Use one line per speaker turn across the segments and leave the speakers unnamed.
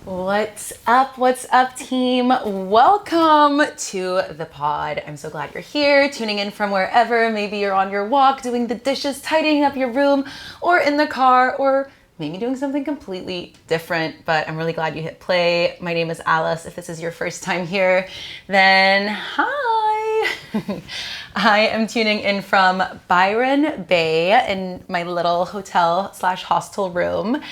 What's up? What's up, team? Welcome to the pod. I'm so glad you're here, tuning in from wherever. Maybe you're on your walk, doing the dishes, tidying up your room, or in the car, or maybe doing something completely different, but I'm really glad you hit play. My name is Alice. If this is your first time here, then hi. I am tuning in from Byron Bay in my little hotel/hostel room.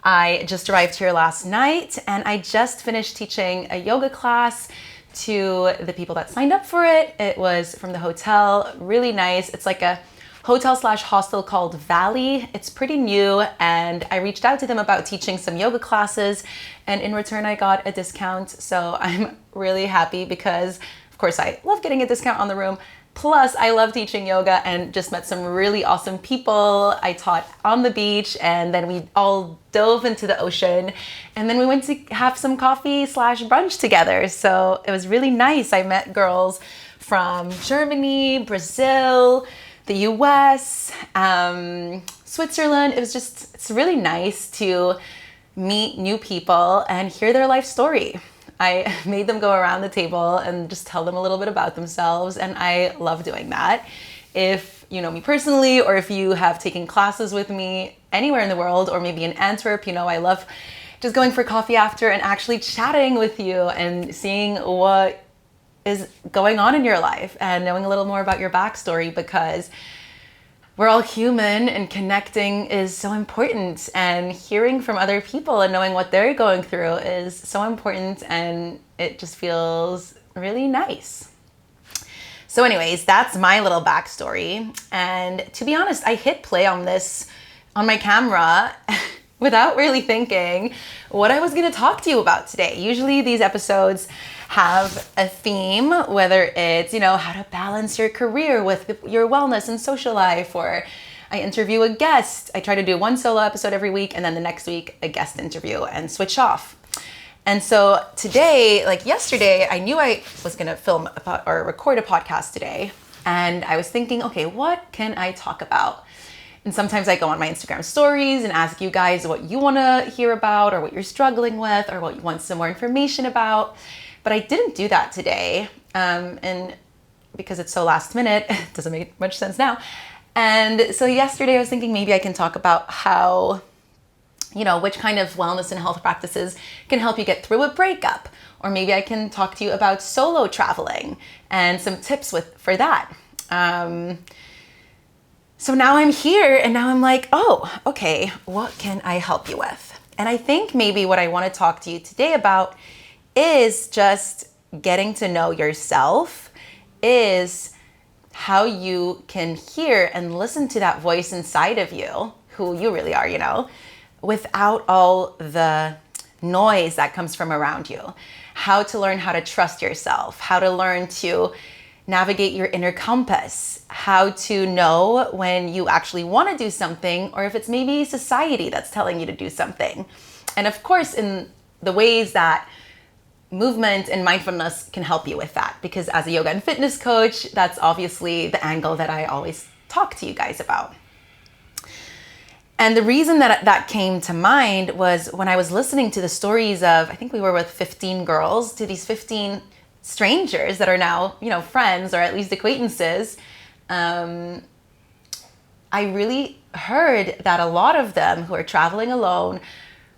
I just arrived here last night and I just finished teaching a yoga class to the people that signed up for it. It was from the hotel, really nice. It's like a hotel/hostel called Valley. It's pretty new and I reached out to them about teaching some yoga classes and in return I got a discount. So I'm really happy because of course I love getting a discount on the room. Plus, I love teaching yoga and just met some really awesome people. I taught on the beach and then we all dove into the ocean and then we went to have some coffee/brunch together. So it was really nice. I met girls from Germany, Brazil, the US, Switzerland. It's really nice to meet new people and hear their life story. I made them go around the table and just tell them a little bit about themselves, and I love doing that. If you know me personally, or if you have taken classes with me anywhere in the world, or maybe in Antwerp, I love just going for coffee after and actually chatting with you and seeing what is going on in your life and knowing a little more about your backstory, because we're all human and connecting is so important, and hearing from other people and knowing what they're going through is so important, and it just feels really nice. So anyways, that's my little backstory. And to be honest, I hit play on this on my camera without really thinking what I was going to talk to you about today. Usually these episodes have a theme, whether it's, how to balance your career with your wellness and social life, or I interview a guest. I try to do one solo episode every week and then the next week a guest interview and switch off. And so today, like yesterday, I knew I was going to film or record a podcast today. And I was thinking, okay, what can I talk about? And sometimes I go on my Instagram stories and ask you guys what you want to hear about, or what you're struggling with, or what you want some more information about. But I didn't do that today. And because it's so last minute, it doesn't make much sense now. And so yesterday I was thinking maybe I can talk about how, which kind of wellness and health practices can help you get through a breakup. Or maybe I can talk to you about solo traveling and some tips for that. So now I'm here and now I'm like, oh, okay, what can I help you with? And I think maybe what I want to talk to you today about is just getting to know yourself, is how you can hear and listen to that voice inside of you, who you really are, without all the noise that comes from around you. How to learn how to trust yourself, how to learn to navigate your inner compass, how to know when you actually want to do something, or if it's maybe society that's telling you to do something. And of course, in the ways that movement and mindfulness can help you with that, because as a yoga and fitness coach, that's obviously the angle that I always talk to you guys about. And the reason that came to mind was when I was listening to the stories of, I think we were with 15 girls, to these 15 strangers that are now, friends or at least acquaintances. I really heard that a lot of them who are traveling alone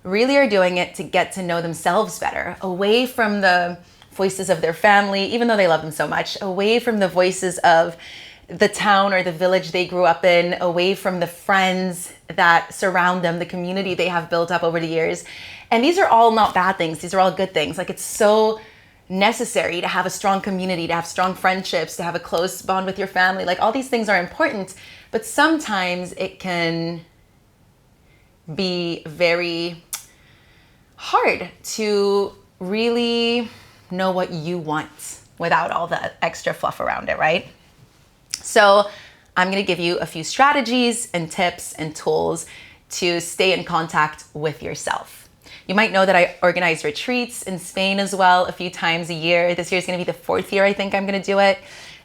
really are doing it to get to know themselves better, away from the voices of their family, even though they love them so much, away from the voices of the town or the village they grew up in, away from the friends that surround them, the community they have built up over the years. And these are all not bad things. These are all good things. Like, it's so necessary to have a strong community, to have strong friendships, to have a close bond with your family. Like, all these things are important, but sometimes it can be very hard to really know what you want without all the extra fluff around it, right? So I'm going to give you a few strategies and tips and tools to stay in contact with yourself. You might know that I organize retreats in Spain as well a few times a year. This year is going to be the 4th year I think I'm going to do it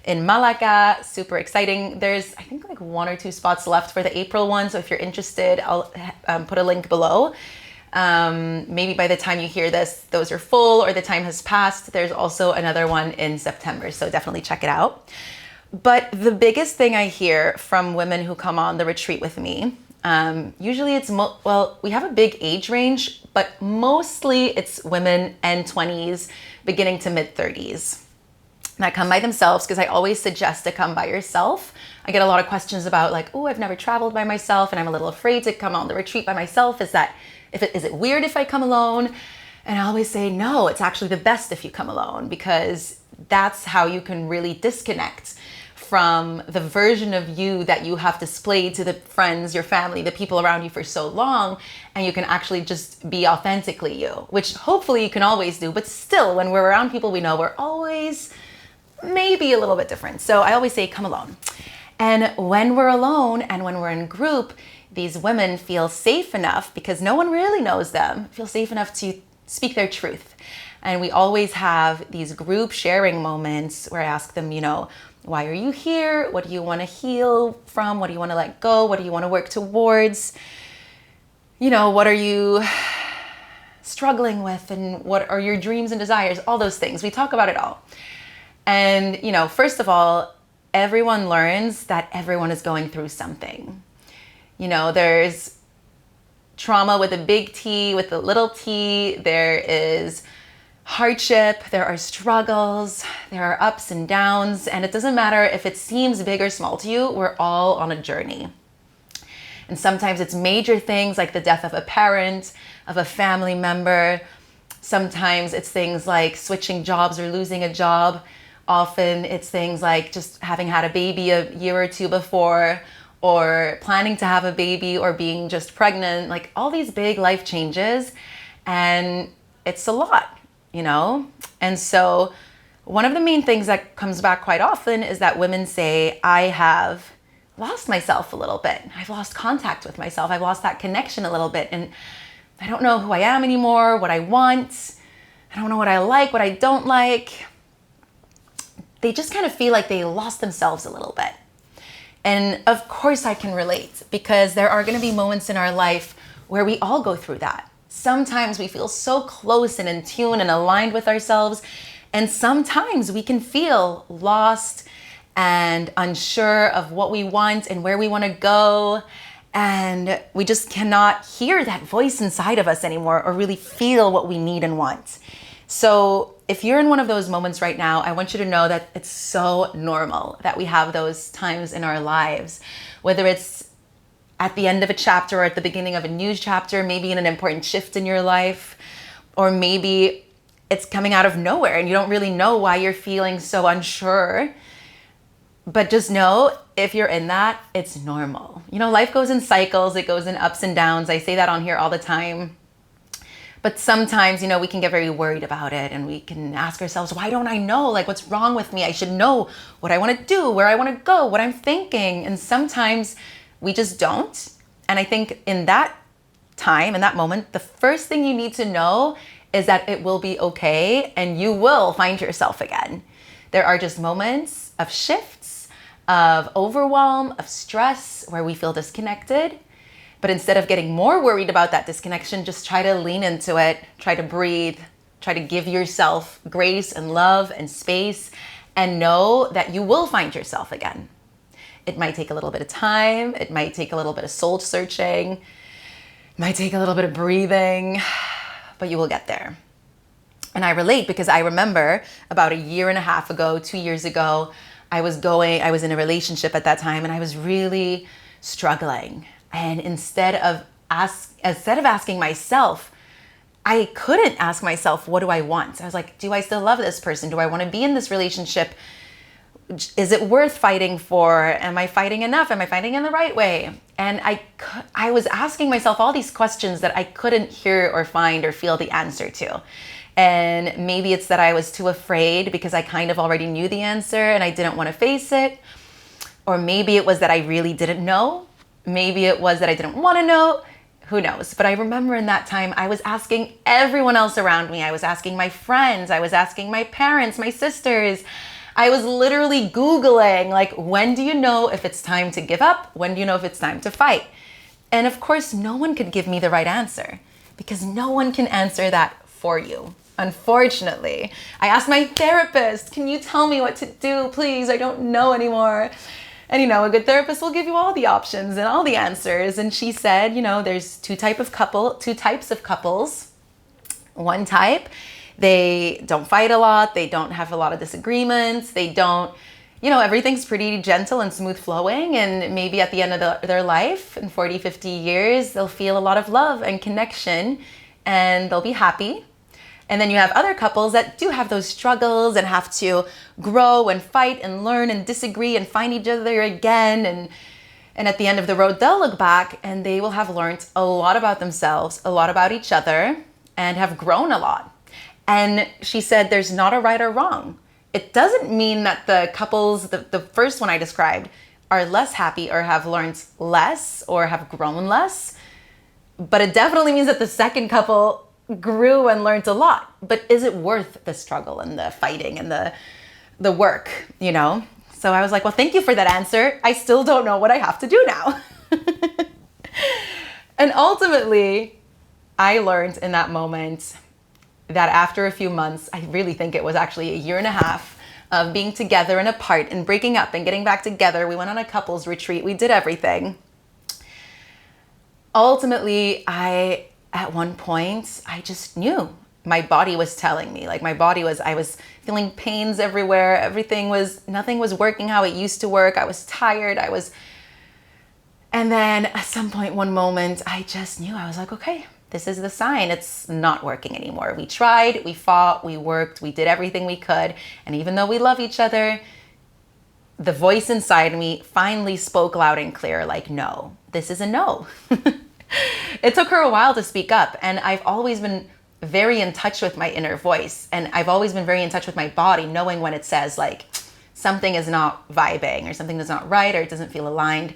in Malaga. Super exciting. There's, I think, like 1 or 2 spots left for the April one. So if you're interested, I'll put a link below. Maybe by the time you hear this, those are full or the time has passed. There's also another one in September, so definitely check it out. But the biggest thing I hear from women who come on the retreat with me, usually it's, we have a big age range, but mostly it's women end 20s, beginning to mid 30s that come by themselves, because I always suggest to come by yourself. I get a lot of questions about like, oh, I've never traveled by myself and I'm a little afraid to come on the retreat by myself. Is it weird if I come alone? And I always say, no, it's actually the best if you come alone, because that's how you can really disconnect from the version of you that you have displayed to the friends, your family, the people around you for so long, and you can actually just be authentically you, which hopefully you can always do. But still, when we're around people we know, we're always maybe a little bit different. So I always say, come alone. And when we're alone and when we're in group, these women feel safe enough, because no one really knows them, feel safe enough to speak their truth. And we always have these group sharing moments where I ask them, why are you here? What do you want to heal from? What do you want to let go? What do you want to work towards? What are you struggling with? And what are your dreams and desires? All those things. We talk about it all. And, first of all, everyone learns that everyone is going through something. There's trauma with a big T, with a little t. There is hardship, there are struggles, there are ups and downs, and it doesn't matter if it seems big or small to you, we're all on a journey. And sometimes it's major things like the death of a parent, of a family member. Sometimes it's things like switching jobs or losing a job. Often it's things like just having had a baby a year or two before, or planning to have a baby, or being just pregnant, like all these big life changes. And it's a lot. And so one of the main things that comes back quite often is that women say, I have lost myself a little bit. I've lost contact with myself. I've lost that connection a little bit. And I don't know who I am anymore, what I want. I don't know what I like, what I don't like. They just kind of feel like they lost themselves a little bit. And of course I can relate, because there are going to be moments in our life where we all go through that. Sometimes we feel so close and in tune and aligned with ourselves. And sometimes we can feel lost and unsure of what we want and where we want to go. And we just cannot hear that voice inside of us anymore, or really feel what we need and want. So if you're in one of those moments right now, I want you to know that it's so normal that we have those times in our lives, whether it's at the end of a chapter or at the beginning of a new chapter, maybe in an important shift in your life, or maybe it's coming out of nowhere and you don't really know why you're feeling so unsure. But just know, if you're in that, it's normal. Life goes in cycles, it goes in ups and downs. I say that on here all the time. But sometimes, we can get very worried about it, and we can ask ourselves, why don't I know? Like, what's wrong with me? I should know what I want to do, where I want to go, what I'm thinking. And sometimes we just don't. And I think in that time, in that moment, the first thing you need to know is that it will be okay and you will find yourself again. There are just moments of shifts, of overwhelm, of stress, where we feel disconnected. But instead of getting more worried about that disconnection, just try to lean into it, try to breathe, try to give yourself grace and love and space, and know that you will find yourself again. It might take a little bit of time. It might take a little bit of soul searching. It might take a little bit of breathing, but you will get there. And I relate, because I remember about a year and a half ago, 2 years ago, I was in a relationship at that time, and I was really struggling. And instead of asking myself, I couldn't ask myself, what do I want? I was like, do I still love this person? Do I want to be in this relationship? Is it worth fighting for? Am I fighting enough? Am I fighting in the right way? And I was asking myself all these questions that I couldn't hear or find or feel the answer to. And maybe it's that I was too afraid because I kind of already knew the answer and I didn't want to face it. Or maybe it was that I really didn't know. Maybe it was that I didn't want to know. Who knows? But I remember in that time, I was asking everyone else around me. I was asking my friends. I was asking my parents, my sisters. I was literally Googling, like, when do you know if it's time to give up? When do you know if it's time to fight? And of course, no one could give me the right answer because no one can answer that for you. Unfortunately, I asked my therapist, can you tell me what to do, please? I don't know anymore. And a good therapist will give you all the options and all the answers. And she said, there's two types of couples. One type, they don't fight a lot. They don't have a lot of disagreements. They don't, everything's pretty gentle and smooth flowing. And maybe at the end of their life, in 40, 50 years, they'll feel a lot of love and connection and they'll be happy. And then you have other couples that do have those struggles and have to grow and fight and learn and disagree and find each other again. And at the end of the road, they'll look back and they will have learned a lot about themselves, a lot about each other, and have grown a lot. And she said there's not a right or wrong. It doesn't mean that the couples, the first one I described, are less happy or have learned less or have grown less. But it definitely means that the second couple grew and learned a lot. But is it worth the struggle and the fighting and the work, So I was like, well, thank you for that answer. I still don't know what I have to do now. And ultimately, I learned in that moment that after a few months, I really think it was actually a year and a half of being together and apart and breaking up and getting back together. We went on a couples retreat. We did everything. Ultimately, at one point, I just knew. My body was telling me, I was feeling pains everywhere. Nothing was working how it used to work. I was tired. And then at some point, one moment, I just knew. I was like, okay, this is the sign. It's not working anymore. We tried, we fought, we worked, we did everything we could. And even though we love each other, the voice inside me finally spoke loud and clear, like, no, this is a no. It took her a while to speak up. And I've always been very in touch with my inner voice. And I've always been very in touch with my body, knowing when it says like something is not vibing or something is not right or it doesn't feel aligned.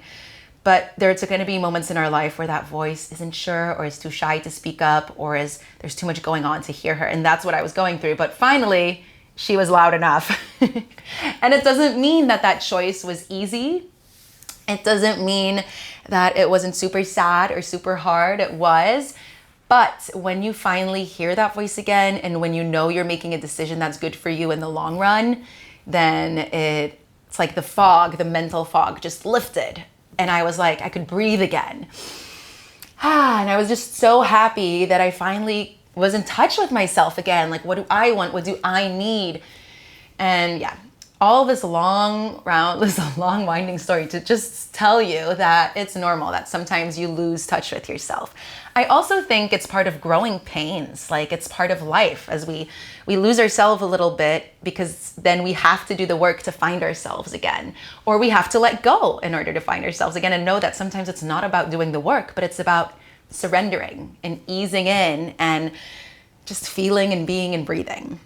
But there's going to be moments in our life where that voice isn't sure or is too shy to speak up or there's too much going on to hear her. And that's what I was going through. But finally, she was loud enough. And it doesn't mean that choice was easy. It doesn't mean that it wasn't super sad or super hard. It was. But when you finally hear that voice again, and when you know you're making a decision that's good for you in the long run, then it's like the mental fog just lifted. And I was like, I could breathe again. And I was just so happy that I finally was in touch with myself again. Like, what do I want? What do I need? And yeah, all this long winding story to just tell you that it's normal that sometimes you lose touch with yourself. I also think it's part of growing pains. Like, it's part of life as we lose ourselves a little bit, because then we have to do the work to find ourselves again, or we have to let go in order to find ourselves again, and know that sometimes it's not about doing the work, but it's about surrendering and easing in and just feeling and being and breathing.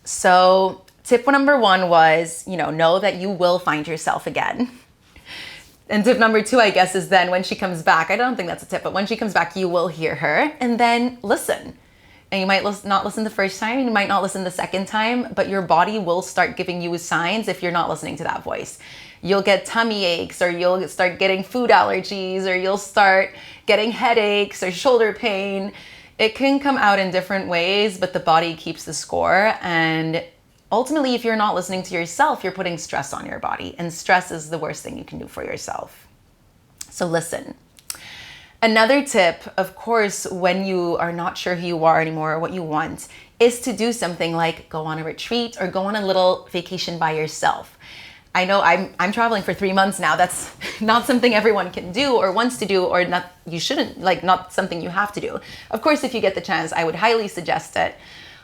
So tip number 1 was, know that you will find yourself again. And tip number 2, I guess, is then when she comes back, I don't think that's a tip, but when she comes back, you will hear her and then listen. And you might not listen the first time, you might not listen the second time, but your body will start giving you signs if you're not listening to that voice. You'll get tummy aches, or you'll start getting food allergies, or you'll start getting headaches or shoulder pain. It can come out in different ways, but the body keeps the score. And ultimately, if you're not listening to yourself, you're putting stress on your body, and stress is the worst thing you can do for yourself. So listen. Another tip, of course, when you are not sure who you are anymore or what you want, is to do something like go on a retreat or go on a little vacation by yourself. I know I'm traveling for 3 months now. That's not something everyone can do or wants to do, or not, you shouldn't, like, not something you have to do. Of course, if you get the chance, I would highly suggest it.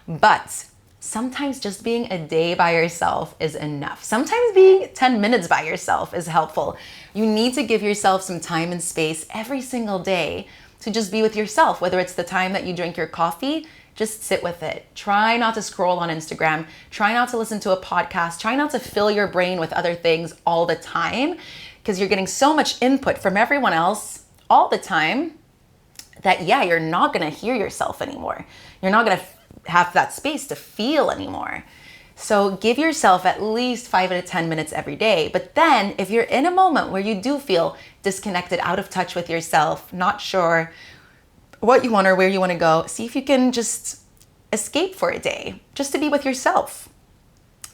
But sometimes just being a day by yourself is enough. Sometimes being 10 minutes by yourself is helpful. You need to give yourself some time and space every single day to just be with yourself, whether it's the time that you drink your coffee. Just sit with it. Try not to scroll on Instagram. Try not to listen to a podcast. Try not to fill your brain with other things all the time, because you're getting so much input from everyone else all the time that, you're not going to hear yourself anymore. You're not going to have that space to feel anymore. So give yourself at least 5 to 10 minutes every day. But then if you're in a moment where you do feel disconnected, out of touch with yourself, not sure what you want or where you want to go, see if you can just escape for a day, just to be with yourself.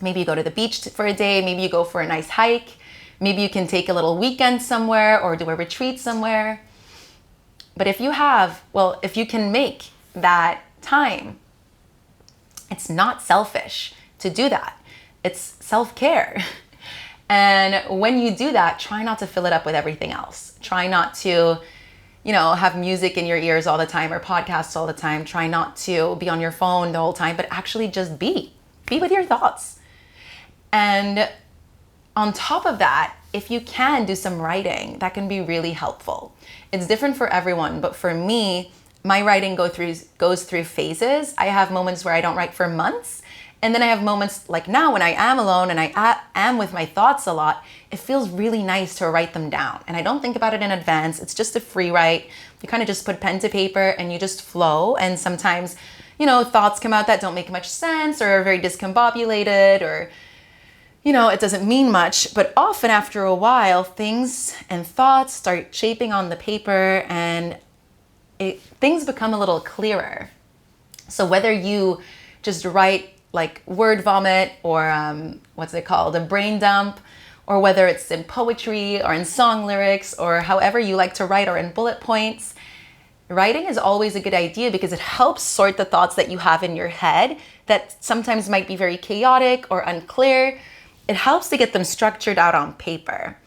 Maybe you go to the beach for a day, maybe you go for a nice hike, maybe you can take a little weekend somewhere or do a retreat somewhere. But if you can make that time, it's not selfish to do that. It's self-care. And when you do that, try not to fill it up with everything else. Try not to, have music in your ears all the time or podcasts all the time. Try not to be on your phone the whole time, but actually just be with your thoughts. And on top of that, if you can do some writing, that can be really helpful. It's different for everyone, but for me, my writing goes through phases. I have moments where I don't write for months, and then I have moments like now when I am alone and I am with my thoughts a lot. It feels really nice to write them down, and I don't think about it in advance. It's just a free write. You kind of just put pen to paper and you just flow, and sometimes, thoughts come out that don't make much sense or are very discombobulated or it doesn't mean much, but often after a while, things and thoughts start shaping on the paper and things become a little clearer. So whether you just write like word vomit or what's it called, a brain dump, or whether it's in poetry or in song lyrics or however you like to write or in bullet points, writing is always a good idea because it helps sort the thoughts that you have in your head that sometimes might be very chaotic or unclear. It helps to get them structured out on paper.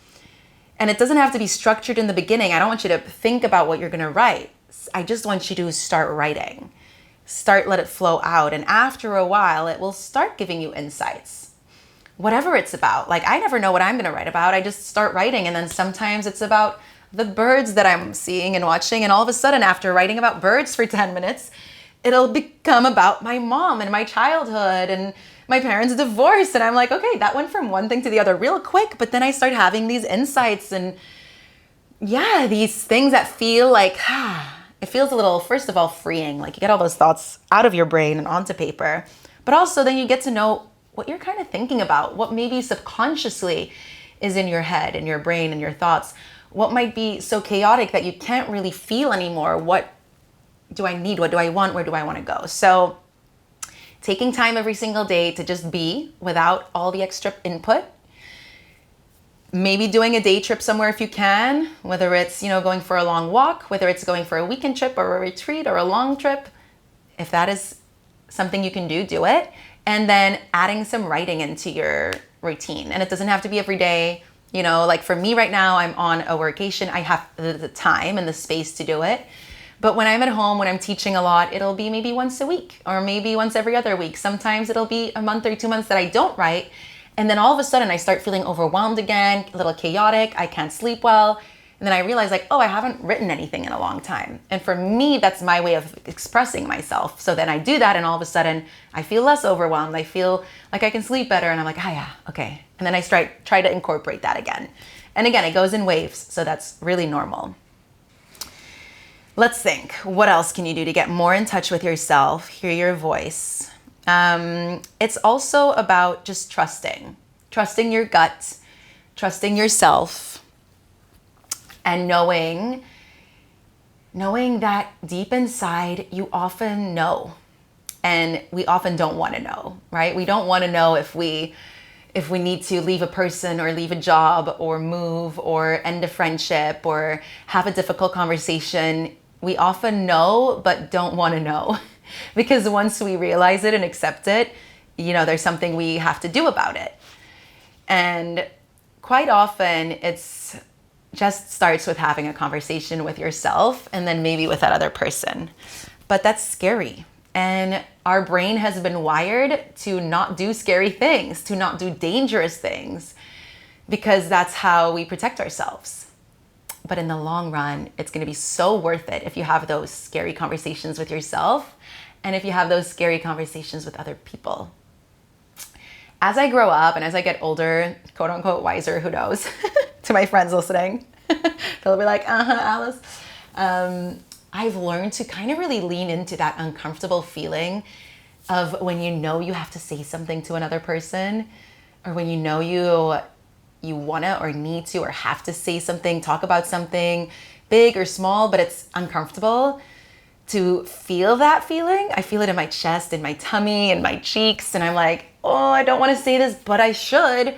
And it doesn't have to be structured in the beginning. I don't want you to think about what you're going to write. I just want you to start writing. Let it flow out. And after a while, it will start giving you insights. Whatever it's about. Like, I never know what I'm going to write about. I just start writing. And then sometimes it's about the birds that I'm seeing and watching. And all of a sudden, after writing about birds for 10 minutes, it'll become about my mom and my childhood and my parents' divorce. And I'm like, okay, that went from one thing to the other real quick. But then I start having these insights and these things that feel like, it feels a little, first of all, freeing. Like you get all those thoughts out of your brain and onto paper. But also then you get to know what you're kind of thinking about, what maybe subconsciously is in your head and your brain and your thoughts, what might be so chaotic that you can't really feel anymore. What do I need? What do I want? Where do I want to go? So taking time every single day to just be without all the extra input. Maybe doing a day trip somewhere if you can, whether it's, going for a long walk, whether it's going for a weekend trip or a retreat or a long trip. If that is something you can do it. And then adding some writing into your routine. And it doesn't have to be every day. Like for me right now, I'm on a workation. I have the time and the space to do it. But when I'm at home, when I'm teaching a lot, it'll be maybe once a week or maybe once every other week. Sometimes it'll be a month or 2 months that I don't write. And then all of a sudden I start feeling overwhelmed again, a little chaotic. I can't sleep well. And then I realize I haven't written anything in a long time. And for me, that's my way of expressing myself. So then I do that and all of a sudden I feel less overwhelmed. I feel like I can sleep better. And I'm like, okay. And then I try to incorporate that again. And again, it goes in waves. So that's really normal. Let's think, what else can you do to get more in touch with yourself, hear your voice? It's also about just trusting your gut, trusting yourself, and knowing that deep inside you often know, and we often don't want to know, right? We don't want to know if we need to leave a person or leave a job or move or end a friendship or have a difficult conversation. We often know, but don't want to know because once we realize it and accept it, there's something we have to do about it. And quite often it's just starts with having a conversation with yourself and then maybe with that other person. But that's scary. And our brain has been wired to not do scary things, to not do dangerous things, because that's how we protect ourselves. But in the long run, it's going to be so worth it if you have those scary conversations with yourself and if you have those scary conversations with other people. As I grow up and as I get older, quote unquote wiser, who knows, to my friends listening, they'll be like, Alice. I've learned to kind of really lean into that uncomfortable feeling of when you have to say something to another person, or when you want to or need to or have to say something, talk about something big or small, but it's uncomfortable. to feel that feeling. I feel it in my chest, in my tummy, in my cheeks. And I'm like, oh, I don't want to say this, but I should.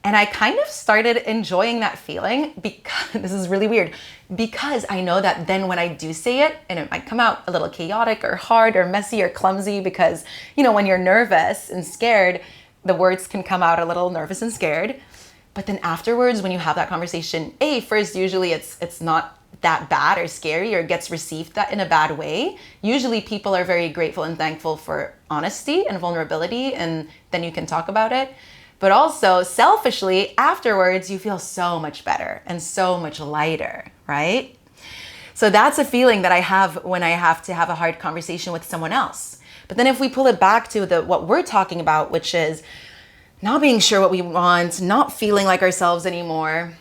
And I kind of started enjoying that feeling because this is really weird, because I know that then when I do say it, and it might come out a little chaotic or hard or messy or clumsy, because, when you're nervous and scared, the words can come out a little nervous and scared. But then afterwards, when you have that conversation, first, usually it's not that bad or scary, or gets received that in a bad way. Usually people are very grateful and thankful for honesty and vulnerability, and then you can talk about it. But also, selfishly, afterwards, you feel so much better and so much lighter, right? So that's a feeling that I have when I have to have a hard conversation with someone else. But then if we pull it back to what we're talking about, which is not being sure what we want, not feeling like ourselves anymore,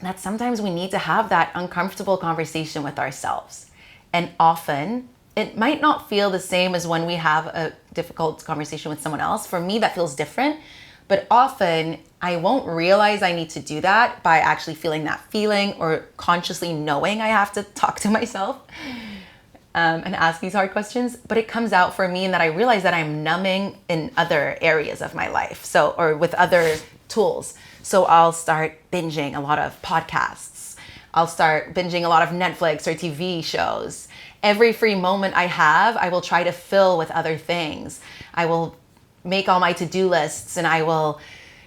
that sometimes we need to have that uncomfortable conversation with ourselves. And often, it might not feel the same as when we have a difficult conversation with someone else. For me, that feels different. But often I won't realize I need to do that by actually feeling that feeling or consciously knowing I have to talk to myself and ask these hard questions. But it comes out for me in that I realize that I'm numbing in other areas of my life. Or with other tools. So I'll start binging a lot of podcasts. I'll start binging a lot of Netflix or TV shows. Every free moment I have, I will try to fill with other things. I will make all my to-do lists, and I will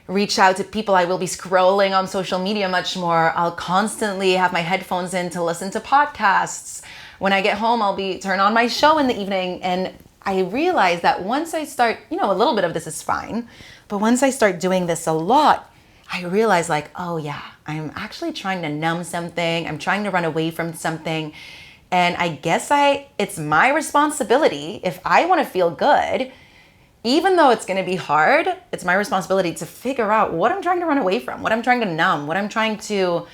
reach out to people. I will be scrolling on social media much more. I'll constantly have my headphones in to listen to podcasts. When I get home, I'll turn on my show in the evening. And I realize that once I start, a little bit of this is fine, but once I start doing this a lot, I realize oh yeah, I'm actually trying to numb something. I'm trying to run away from something. And I guess it's my responsibility, if I want to feel good, even though it's going to be hard, it's my responsibility to figure out what I'm trying to run away from, what I'm trying to numb, what I'm trying to,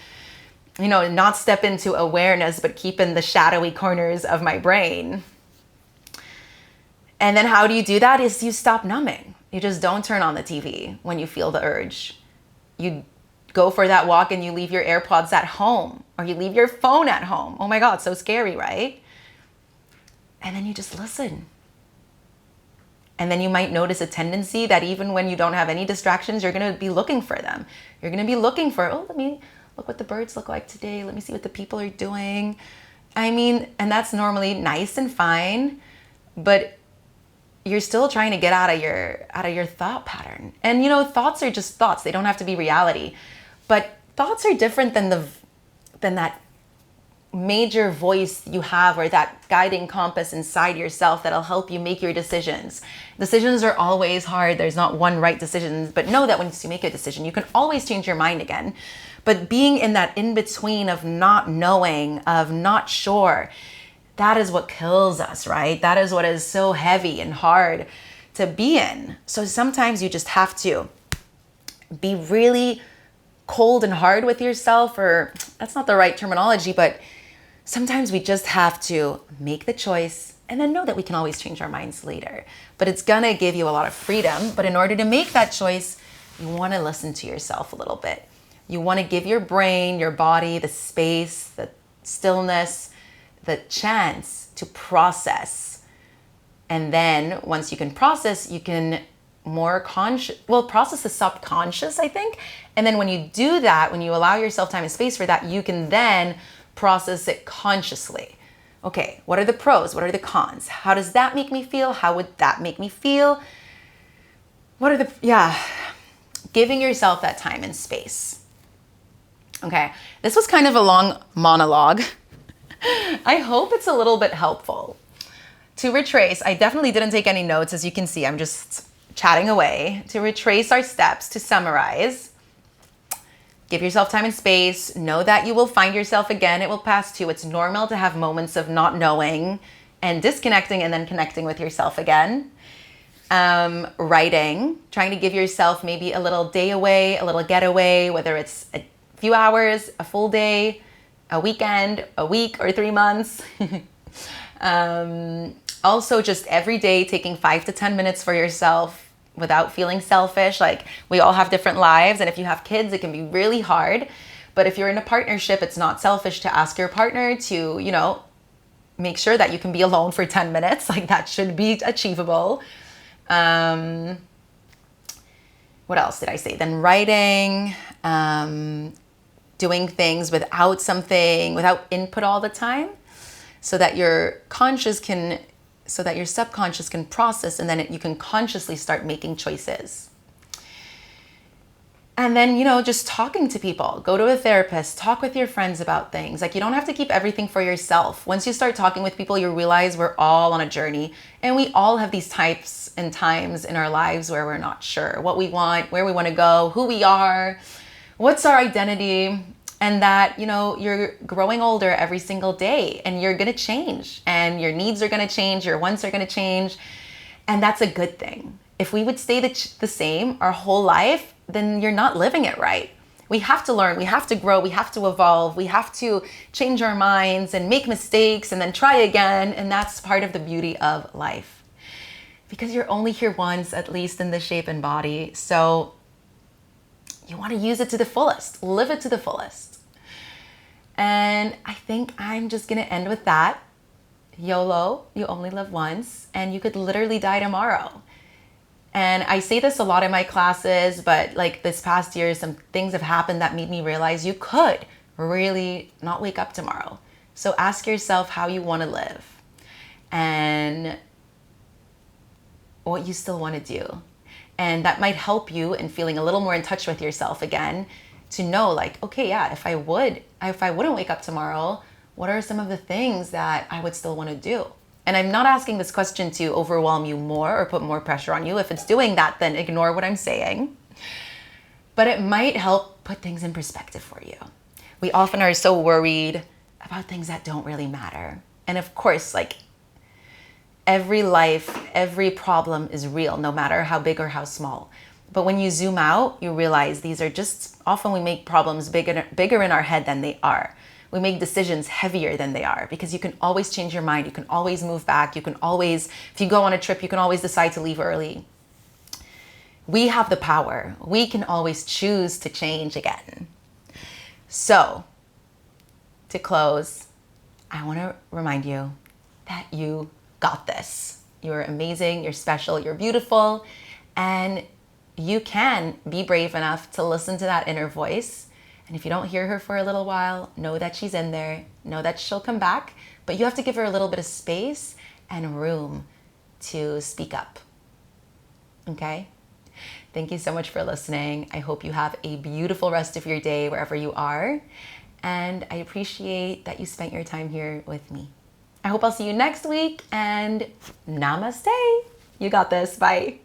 not step into awareness, but keep in the shadowy corners of my brain. And then how do you do that? Is you stop numbing. You just don't turn on the TV when you feel the urge. You go for that walk and you leave your AirPods at home, or you leave your phone at home. Oh my God, so scary, right? And then you just listen. And then you might notice a tendency that even when you don't have any distractions, you're going to be looking for them. You're going to be looking for, let me look what the birds look like today. Let me see what the people are doing. And that's normally nice and fine, but you're still trying to get out of your thought pattern. And thoughts are just thoughts. They don't have to be reality. But thoughts are different than that major voice you have, or that guiding compass inside yourself that'll help you make your decisions. Decisions are always hard. There's not one right decision, but know that once you make a decision, you can always change your mind again. But being in that in-between of not knowing, of not sure, that is what kills us, right? That is what is so heavy and hard to be in. So sometimes you just have to be really cold and hard with yourself, or that's not the right terminology, but sometimes we just have to make the choice and then know that we can always change our minds later. But it's gonna give you a lot of freedom. But in order to make that choice, you wanna listen to yourself a little bit. You wanna give your brain, your body, the space, the stillness, the chance to process. And then once you can process, you can process the subconscious, I think. And then when you do that, when you allow yourself time and space for that, you can then process it consciously. Okay, what are the pros? What are the cons? How does that make me feel? How would that make me feel? Giving yourself that time and space. Okay, this was kind of a long monologue. I hope it's a little bit helpful. To retrace, I definitely didn't take any notes. As you can see, I'm just chatting away. To retrace our steps, to summarize, give yourself time and space. Know that you will find yourself again. It will pass too. It's normal to have moments of not knowing and disconnecting and then connecting with yourself again. Writing, trying to give yourself maybe a little day away, a little getaway, whether it's a few hours, a full day, a weekend, a week, or 3 months. Also, just every day taking 5 to 10 minutes for yourself without feeling selfish. Like, we all have different lives, and if you have kids, it can be really hard. But if you're in a partnership, it's not selfish to ask your partner to, make sure that you can be alone for 10 minutes. Like that should be achievable. What else did I say? Then writing, doing things without input all the time, so that your subconscious can process, and then you can consciously start making choices. And then, just talking to people, go to a therapist, talk with your friends about things. Like you don't have to keep everything for yourself. Once you start talking with people, you realize we're all on a journey, and we all have these types and times in our lives where we're not sure what we want, where we want to go, who we are, what's our identity, and that, you're growing older every single day, and you're going to change, and your needs are going to change, your wants are going to change, and that's a good thing. If we would stay the same our whole life, then you're not living it right. We have to learn, we have to grow, we have to evolve, we have to change our minds and make mistakes and then try again. And that's part of the beauty of life, because you're only here once, at least in this shape and body. So you want to use it to the fullest, live it to the fullest. And I think I'm just going to end with that. YOLO, you only live once, and you could literally die tomorrow. And I say this a lot in my classes, but like this past year, some things have happened that made me realize you could really not wake up tomorrow. So ask yourself how you want to live and what you still want to do. And that might help you in feeling a little more in touch with yourself again, to know like, okay, yeah, if I wouldn't wake up tomorrow, what are some of the things that I would still want to do? And I'm not asking this question to overwhelm you more or put more pressure on you. If it's doing that, then ignore what I'm saying. But it might help put things in perspective for you. We often are so worried about things that don't really matter. And of course, like every problem is real, no matter how big or how small. But when you zoom out, you realize these are just, often we make problems bigger in our head than they are. We make decisions heavier than they are, because you can always change your mind. You can always move back. You can always, if you go on a trip, you can always decide to leave early. We have the power. We can always choose to change again. So to close, I want to remind you that you got this. You're amazing. You're special. You're beautiful. And you can be brave enough to listen to that inner voice. And if you don't hear her for a little while, know that she's in there, know that she'll come back, but you have to give her a little bit of space and room to speak up. Okay? Thank you so much for listening. I hope you have a beautiful rest of your day wherever you are. And I appreciate that you spent your time here with me. I hope I'll see you next week, and namaste. You got this. Bye.